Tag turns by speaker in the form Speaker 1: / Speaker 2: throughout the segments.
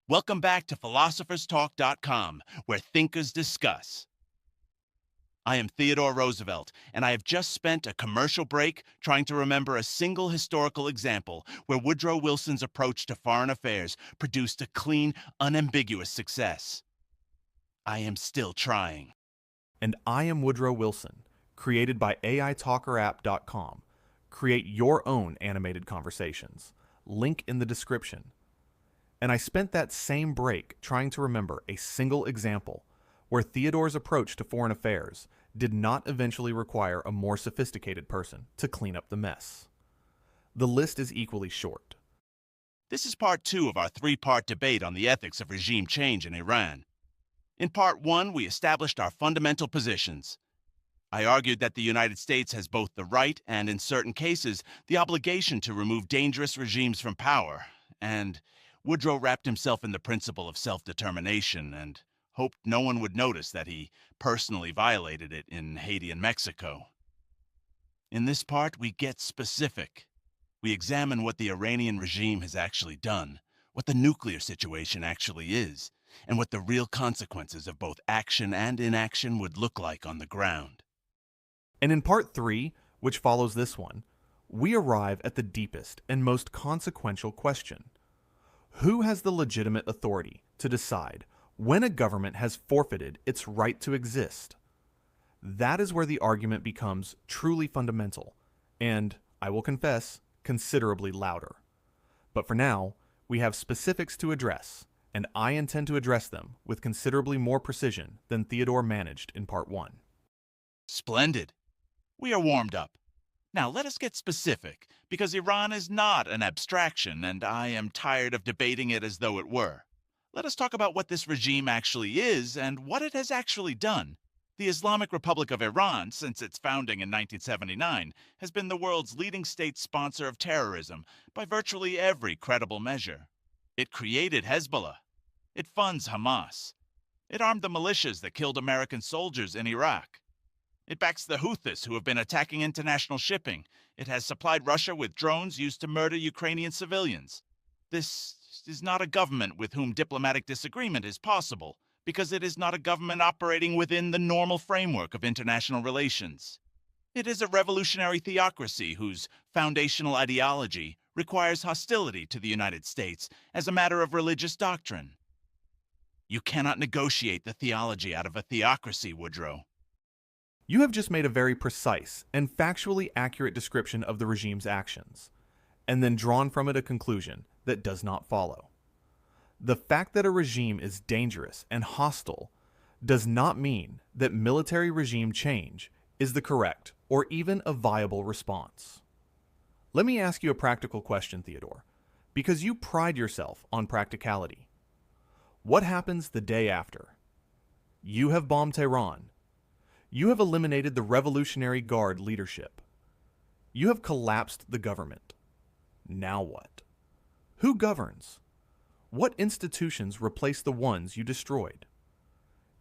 Speaker 1: Welcome back to philosopherstalk.com, where thinkers discuss. I am Theodore Roosevelt, and I have just spent a commercial break trying to remember a single historical example where Woodrow Wilson's approach to foreign affairs produced a clean, unambiguous success. I am still trying.
Speaker 2: And I am Woodrow Wilson, created by AITalkerapp.com. Create your own animated conversations. Link in the description. And I spent that same break trying to remember a single example where Theodore's approach to foreign affairs did not eventually require a more sophisticated person to clean up the mess. The list is equally short.
Speaker 1: This is part 2 of our 3-part debate on the ethics of regime change in Iran. In part 1, we established our fundamental positions. I argued that the United States has both the right and, in certain cases, the obligation to remove dangerous regimes from power, and Woodrow wrapped himself in the principle of self-determination and hoped no one would notice that he personally violated it in Haiti and Mexico. In this part, we get specific. We examine what the Iranian regime has actually done, what the nuclear situation actually is, and what the real consequences of both action and inaction would look like on the ground.
Speaker 2: And in part 3, which follows this one, we arrive at the deepest and most consequential question. Who has the legitimate authority to decide when a government has forfeited its right to exist? That is where the argument becomes truly fundamental, and, I will confess, considerably louder. But for now, we have specifics to address, and I intend to address them with considerably more precision than Theodore managed in part 1.
Speaker 1: Splendid. We are warmed up. Now let us get specific, because Iran is not an abstraction, and I am tired of debating it as though it were. Let us talk about what this regime actually is and what it has actually done. The Islamic Republic of Iran, since its founding in 1979, has been the world's leading state sponsor of terrorism by virtually every credible measure. It created Hezbollah. It funds Hamas. It armed the militias that killed American soldiers in Iraq. It backs the Houthis who have been attacking international shipping. It has supplied Russia with drones used to murder Ukrainian civilians. This is not a government with whom diplomatic disagreement is possible, because it is not a government operating within the normal framework of international relations. It is a revolutionary theocracy whose foundational ideology requires hostility to the United States as a matter of religious doctrine. You cannot negotiate the theology out of a theocracy, Woodrow.
Speaker 2: You have just made a very precise and factually accurate description of the regime's actions, and then drawn from it a conclusion that does not follow. The fact that a regime is dangerous and hostile does not mean that military regime change is the correct or even a viable response. Let me ask you a practical question, Theodore, because you pride yourself on practicality. What happens the day after? You have bombed Tehran. You have eliminated the Revolutionary Guard leadership. You have collapsed the government. Now what? Who governs? What institutions replace the ones you destroyed?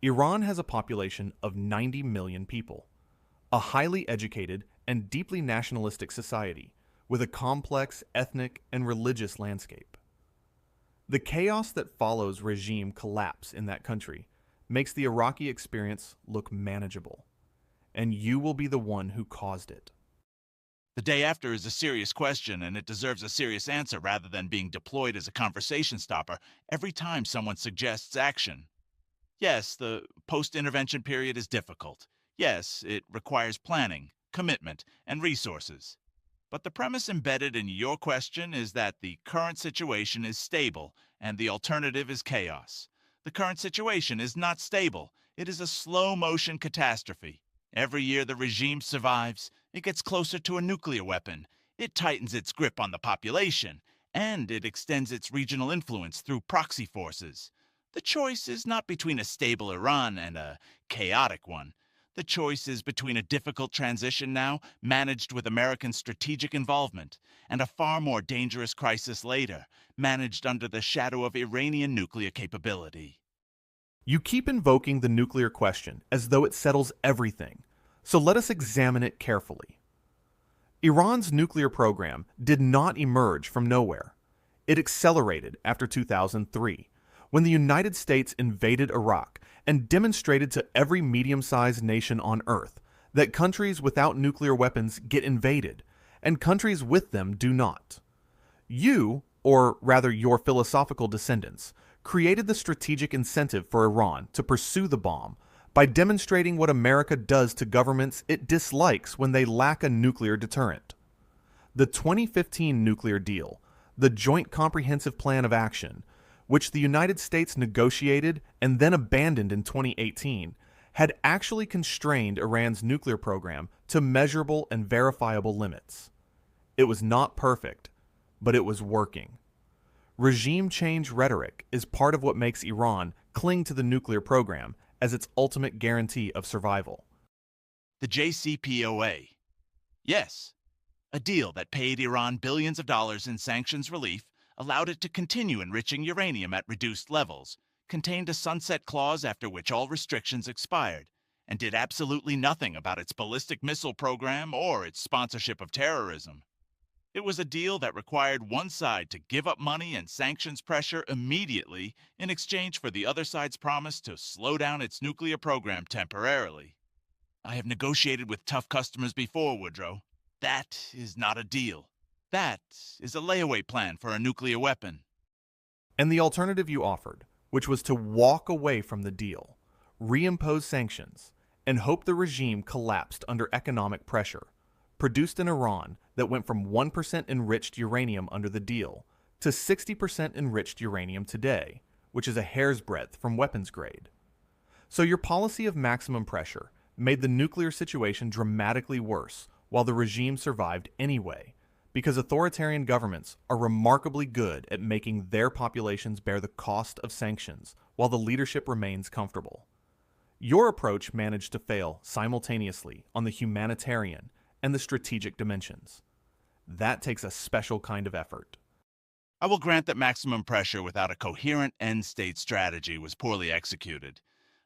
Speaker 2: Iran has a population of 90 million people, a highly educated and deeply nationalistic society with a complex ethnic and religious landscape. The chaos that follows regime collapse in that country makes the Iraqi experience look manageable, and you will be the one who caused it.
Speaker 1: The day after is a serious question, and it deserves a serious answer rather than being deployed as a conversation stopper every time someone suggests action. Yes, the post-intervention period is difficult. Yes, it requires planning, commitment, and resources. But the premise embedded in your question is that the current situation is stable, and the alternative is chaos. The current situation is not stable. It is a slow-motion catastrophe. Every year the regime survives, it gets closer to a nuclear weapon, it tightens its grip on the population, and it extends its regional influence through proxy forces. The choice is not between a stable Iran and a chaotic one. The choice is between a difficult transition now, managed with American strategic involvement, and a far more dangerous crisis later, managed under the shadow of Iranian nuclear capability.
Speaker 2: You keep invoking the nuclear question as though it settles everything, so let us examine it carefully. Iran's nuclear program did not emerge from nowhere. It accelerated after 2003, when the United States invaded Iraq and demonstrated to every medium-sized nation on Earth that countries without nuclear weapons get invaded, and countries with them do not. You, or rather your philosophical descendants, created the strategic incentive for Iran to pursue the bomb by demonstrating what America does to governments it dislikes when they lack a nuclear deterrent. The 2015 nuclear deal, the Joint Comprehensive Plan of Action, which the United States negotiated and then abandoned in 2018, had actually constrained Iran's nuclear program to measurable and verifiable limits. It was not perfect, but it was working. Regime change rhetoric is part of what makes Iran cling to the nuclear program as its ultimate guarantee of survival.
Speaker 1: The JCPOA. Yes, a deal that paid Iran billions of dollars in sanctions relief, allowed it to continue enriching uranium at reduced levels, contained a sunset clause after which all restrictions expired, and did absolutely nothing about its ballistic missile program or its sponsorship of terrorism. It was a deal that required one side to give up money and sanctions pressure immediately in exchange for the other side's promise to slow down its nuclear program temporarily. I have negotiated with tough customers before, Woodrow. That is not a deal. That is a layaway plan for a nuclear weapon.
Speaker 2: And the alternative you offered, which was to walk away from the deal, reimpose sanctions, and hope the regime collapsed under economic pressure, produced an Iran that went from 1% enriched uranium under the deal to 60% enriched uranium today, which is a hair's breadth from weapons grade. So your policy of maximum pressure made the nuclear situation dramatically worse while the regime survived anyway, because authoritarian governments are remarkably good at making their populations bear the cost of sanctions while the leadership remains comfortable. Your approach managed to fail simultaneously on the humanitarian and the strategic dimensions. That takes a special kind of effort.
Speaker 1: I will grant that maximum pressure without a coherent end-state strategy was poorly executed.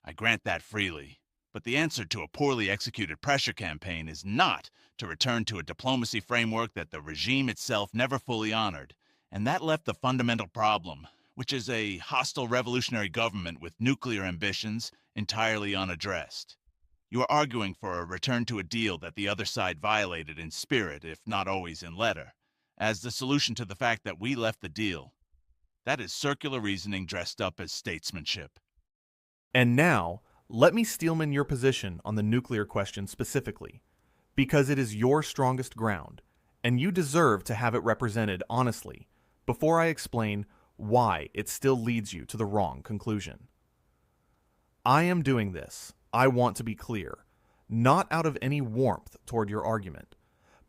Speaker 1: I grant that freely. But the answer to a poorly executed pressure campaign is not to return to a diplomacy framework that the regime itself never fully honored, and that left the fundamental problem, which is a hostile revolutionary government with nuclear ambitions, entirely unaddressed. You are arguing for a return to a deal that the other side violated in spirit, if not always in letter, as the solution to the fact that we left the deal. That is circular reasoning dressed up as statesmanship.
Speaker 2: And now, let me steelman your position on the nuclear question specifically, because it is your strongest ground, and you deserve to have it represented honestly, before I explain why it still leads you to the wrong conclusion. I am doing this, I want to be clear, not out of any warmth toward your argument,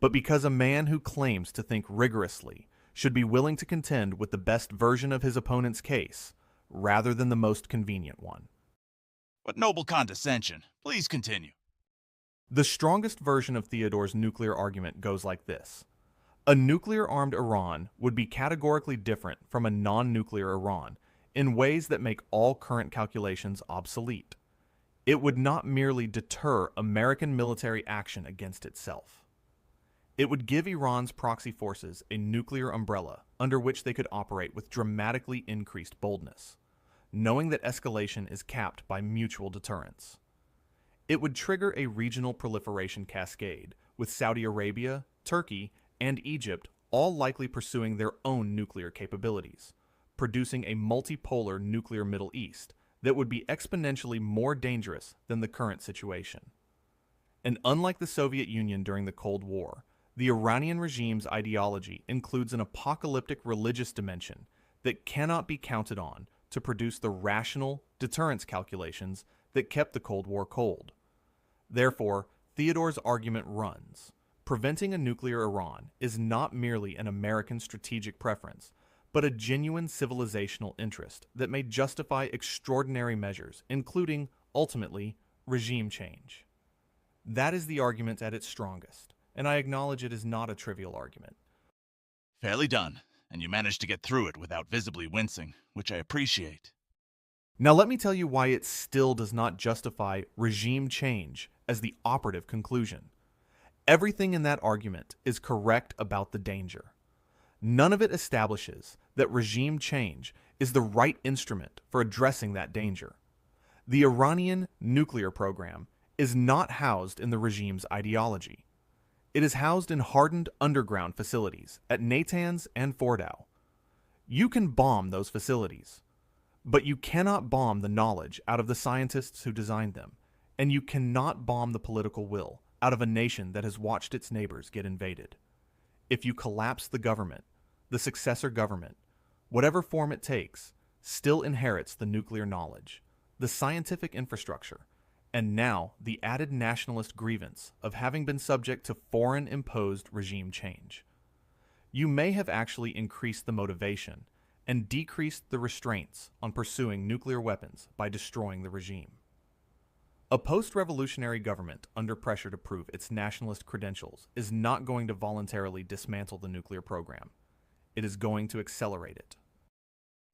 Speaker 2: but because a man who claims to think rigorously should be willing to contend with the best version of his opponent's case, rather than the most convenient one.
Speaker 1: What noble condescension. Please continue.
Speaker 2: The strongest version of Theodore's nuclear argument goes like this. A nuclear-armed Iran would be categorically different from a non-nuclear Iran in ways that make all current calculations obsolete. It would not merely deter American military action against itself. It would give Iran's proxy forces a nuclear umbrella under which they could operate with dramatically increased boldness, knowing that escalation is capped by mutual deterrence. It would trigger a regional proliferation cascade, with Saudi Arabia, Turkey, and Egypt all likely pursuing their own nuclear capabilities, producing a multipolar nuclear Middle East that would be exponentially more dangerous than the current situation. And unlike the Soviet Union during the Cold War, the Iranian regime's ideology includes an apocalyptic religious dimension that cannot be counted on to produce the rational deterrence calculations that kept the Cold War cold. Therefore, Theodore's argument runs. Preventing a nuclear Iran is not merely an American strategic preference, but a genuine civilizational interest that may justify extraordinary measures, including, ultimately, regime change. That is the argument at its strongest, and I acknowledge it is not a trivial argument.
Speaker 1: Fairly done, and you managed to get through it without visibly wincing, which I appreciate.
Speaker 2: Now let me tell you why it still does not justify regime change as the operative conclusion. Everything in that argument is correct about the danger. None of it establishes that regime change is the right instrument for addressing that danger. The Iranian nuclear program is not housed in the regime's ideology. It is housed in hardened underground facilities at Natanz and Fordow. You can bomb those facilities, but you cannot bomb the knowledge out of the scientists who designed them, and you cannot bomb the political will out of a nation that has watched its neighbors get invaded. If you collapse the government, the successor government, whatever form it takes, still inherits the nuclear knowledge, the scientific infrastructure, and now the added nationalist grievance of having been subject to foreign-imposed regime change. You may have actually increased the motivation and decreased the restraints on pursuing nuclear weapons by destroying the regime. A post-revolutionary government under pressure to prove its nationalist credentials is not going to voluntarily dismantle the nuclear program. It is going to accelerate it.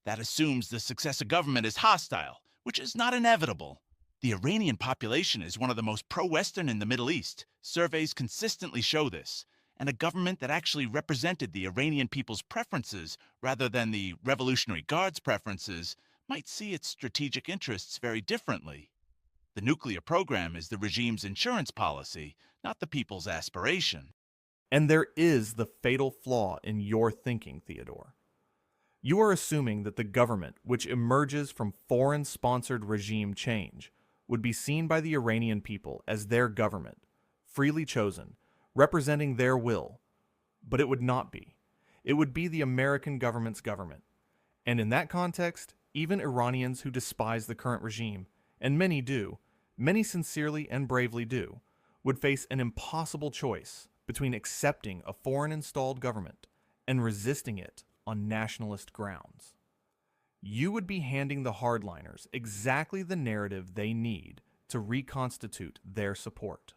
Speaker 1: That assumes the successor government is hostile, which is not inevitable. The Iranian population is one of the most pro-Western in the Middle East. Surveys consistently show this. And a government that actually represented the Iranian people's preferences rather than the Revolutionary Guard's preferences might see its strategic interests very differently. The nuclear program is the regime's insurance policy, not the people's aspiration.
Speaker 2: And there is the fatal flaw in your thinking, Theodore. You are assuming that the government, which emerges from foreign-sponsored regime change, would be seen by the Iranian people as their government, freely chosen, representing their will. But it would not be. It would be the American government's government. And in that context, even Iranians who despise the current regime, and many do, many sincerely and bravely do, would face an impossible choice between accepting a foreign-installed government and resisting it on nationalist grounds. You would be handing the hardliners exactly the narrative they need to reconstitute their support.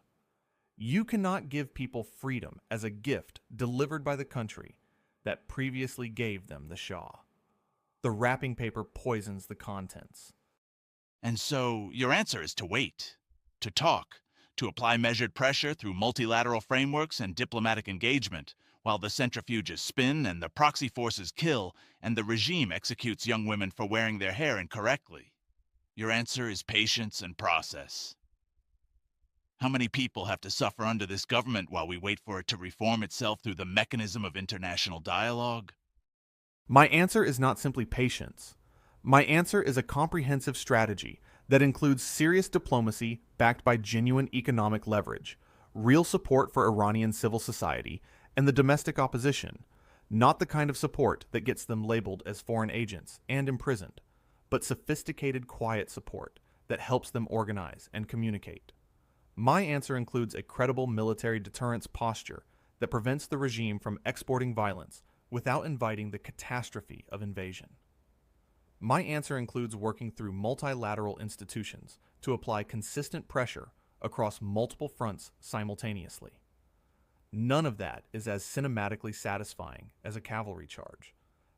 Speaker 2: You cannot give people freedom as a gift delivered by the country that previously gave them the Shah. The wrapping paper poisons the contents.
Speaker 1: And so your answer is to wait, to talk, to apply measured pressure through multilateral frameworks and diplomatic engagement, while the centrifuges spin and the proxy forces kill and the regime executes young women for wearing their hair incorrectly. Your answer is patience and process. How many people have to suffer under this government while we wait for it to reform itself through the mechanism of international dialogue?
Speaker 2: My answer is not simply patience. My answer is a comprehensive strategy that includes serious diplomacy backed by genuine economic leverage, real support for Iranian civil society, and the domestic opposition, not the kind of support that gets them labeled as foreign agents and imprisoned, but sophisticated, quiet support that helps them organize and communicate. My answer includes a credible military deterrence posture that prevents the regime from exporting violence without inviting the catastrophe of invasion. My answer includes working through multilateral institutions to apply consistent pressure across multiple fronts simultaneously. None of that is as cinematically satisfying as a cavalry charge,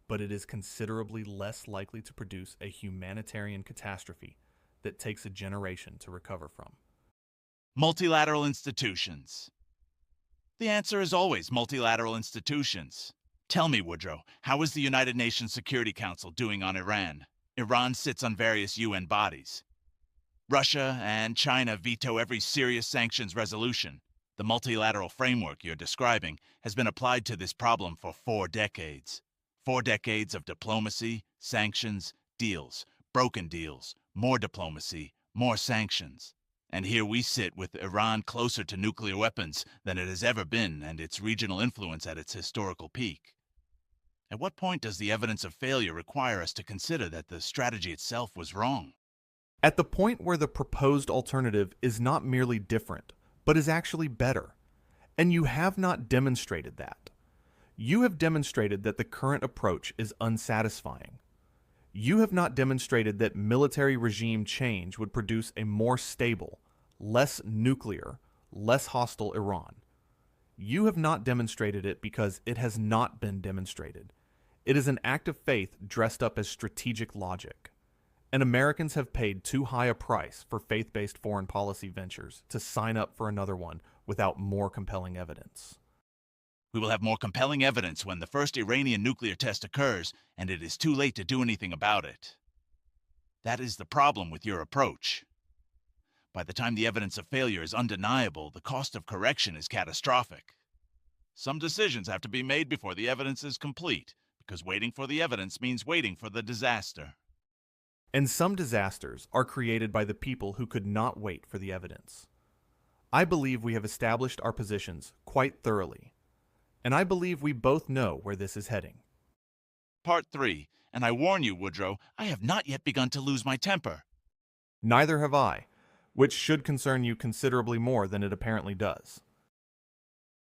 Speaker 2: but it is considerably less likely to produce a humanitarian catastrophe that takes a generation to recover from.
Speaker 1: Multilateral institutions. The answer is always multilateral institutions. Tell me, Woodrow, how is the United Nations Security Council doing on Iran? Iran sits on various UN bodies. Russia and China veto every serious sanctions resolution. The multilateral framework you're describing has been applied to this problem for 4 decades. 4 decades of diplomacy, sanctions, deals, broken deals, more diplomacy, more sanctions. And here we sit with Iran closer to nuclear weapons than it has ever been and its regional influence at its historical peak. At what point does the evidence of failure require us to consider that the strategy itself was wrong?
Speaker 2: At the point where the proposed alternative is not merely different, but is actually better. And you have not demonstrated that. You have demonstrated that the current approach is unsatisfying. You have not demonstrated that military regime change would produce a more stable, less nuclear, less hostile Iran. You have not demonstrated it because it has not been demonstrated. It is an act of faith dressed up as strategic logic. And Americans have paid too high a price for faith-based foreign policy ventures to sign up for another one without more compelling evidence.
Speaker 1: We will have more compelling evidence when the first Iranian nuclear test occurs, and it is too late to do anything about it. That is the problem with your approach. By the time the evidence of failure is undeniable, the cost of correction is catastrophic. Some decisions have to be made before the evidence is complete, because waiting for the evidence means waiting for the disaster.
Speaker 2: And some disasters are created by the people who could not wait for the evidence. I believe we have established our positions quite thoroughly, and I believe we both know where this is heading.
Speaker 1: Part 3, and I warn you, Woodrow, I have not yet begun to lose my temper.
Speaker 2: Neither have I, which should concern you considerably more than it apparently does.